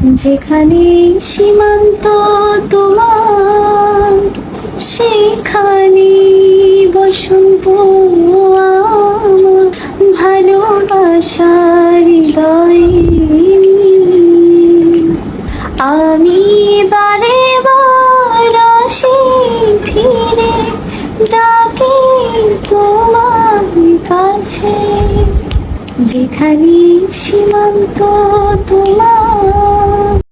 যেখানে সীমান্ত তোমার, সেখানে বসন্ত আমার। ভালোবাসার হৃদয়ে আমি বারে বার আসি ফিরে, ডাকি তোমার কাছে। যেখানে সীমান্ত তোমার,